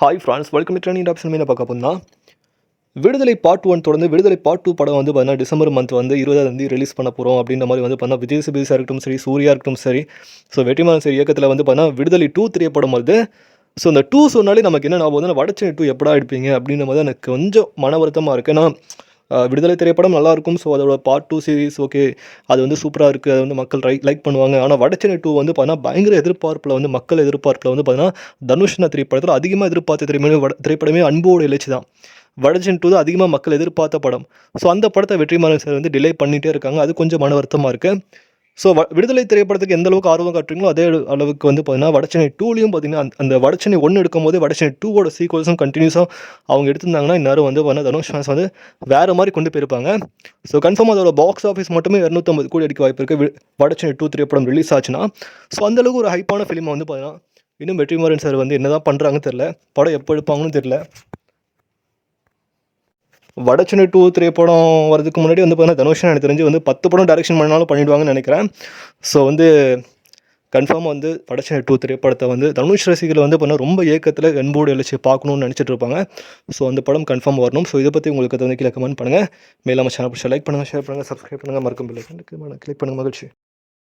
Hi France, welcome to trending tops. என்ன பார்க்க போனா விடுதலை பார்ட் 1 தொடர்ந்து விடுதலை பார்ட் 2 படம் வந்து பார்த்தீங்கன்னா டிசம்பர் மந்த் வந்து 20 ரிலீஸ் பண்ண போகிறோம் அப்படின்ற மாதிரி வந்து பார்த்தீங்கன்னா விஜய் சேதுபதியாக இருக்கட்டும் சரி, சூர்யா இருக்கட்டும் சரி, ஸோ வெற்றிமாறன் சரி இயக்கத்தில் வந்து பார்த்தீங்கன்னா விடுதலை 2 திரைப்படம் வருது. ஸோ அந்த 2 சொன்னாலே நமக்கு என்ன ஞாபகம் வந்து வடச்சென்னை 2 எப்படா எடுப்பீங்க அப்படின்ற மாதிரி எனக்கு கொஞ்சம் மன வருத்தமாக இருக்குது. ஏன்னா விடுதலை திரைப்படம் நல்லாயிருக்கும். ஸோ அதோட பார்ட் 2 சீரிஸ் ஓகே, அது வந்து சூப்பராக இருக்குது, அது வந்து மக்கள் லைக் பண்ணுவாங்க. ஆனால் வடச்சென்னை 2 வந்து பார்த்தீங்கன்னா பயங்கர எதிர்பார்ப்பில் வந்து மக்கள் எதிர்பார்ப்பில் வந்து பார்த்தீங்கன்னா தனுஷ்னா திரைப்படத்தில் அதிகமாக எதிர்பார்த்த திரைப்படமே அன்போடு எழுச்சி தான். வடச்சென்னை 2 தான் அதிகமாக மக்கள் எதிர்பார்த்த படம். ஸோ அந்த படத்தை வெற்றிமாறன் சார் வந்து டிலே பண்ணிகிட்டே இருக்காங்க. அது கொஞ்சம் மன வருத்தமாக இருக்குது. ஸோ விடுதலை திரைப்படத்துக்கு எந்த அளவுக்கு ஆர்வம் காட்டுறீங்களோ அதே அளவுக்கு வந்து பார்த்தீங்கன்னா வடச்சென்னை 2லையும் பார்த்தீங்கன்னா அந்த வடச்சென்னை 1 எடுக்கும்போது வடச்சென்னை 2வோட சீக்வல்ஸும் கண்டினியூஸாக அவங்க எடுத்திருந்தாங்கன்னா இந்நேரம் வந்து பார்த்தீங்கன்னா தனுஷ் ஃபேன்ஸ் வந்து வேறு மாதிரி கொண்டு போயிருப்பாங்க. ஸோ கன்ஃபார்ம் அதோட பாக்ஸ் ஆஃபீஸ் மட்டுமே 250 கோடி அடிக்க வாய்ப்பு இருக்குது வடச்சென்னை 2 திரைப்படம் ரிலீஸ் ஆச்சுன்னா. ஸோ அந்தளவுக்கு ஒரு ஹைப்பான ஃபிலிமை வந்து பார்த்தீங்கன்னா இன்னும் வெற்றிமாறன் சார் வந்து என்ன தான் பண்ணுறாங்கன்னு தெரில, படம் எப்போ எடுப்பாங்கன்னு தெரில. வடச்சென்னை 2 திரைப்படம் வரதுக்கு முன்னாடி வந்து பார்த்தீங்கன்னா தனுஷ் எனக்கு தெரிஞ்சு வந்து 10 படம் டைரக்ஷன் பண்ணாலும் பண்ணிவிடுவாங்கன்னு நினைக்கிறேன். ஸோ வந்து கன்ஃபார்மாக வந்து வடச்சென்னை 2 திரைப்படத்தை வந்து தனுஷ் ரசிகர்கள் வந்து பார்த்தீங்கன்னா ரொம்ப ஏக்கத்தில் அன்போடு எழுச்சி பார்க்கணும்னு நினச்சிட்டு இருப்பாங்க. ஸோ அந்த படம் கன்ஃபார்ம் வரணும். ஸோ இதை பற்றி உங்களுக்கு வந்து கீழே கமெண்ட் பண்ணுங்கள். மேலும் நம்ம சேனல் லைக் பண்ணுங்கள், ஷேர் பண்ணுங்கள், சப்ஸ்கிரைப் பண்ணுங்கள், மறக்காம பெல் ஐகானை கிளிக் பண்ணுங்கள். மகிழ்ச்சி.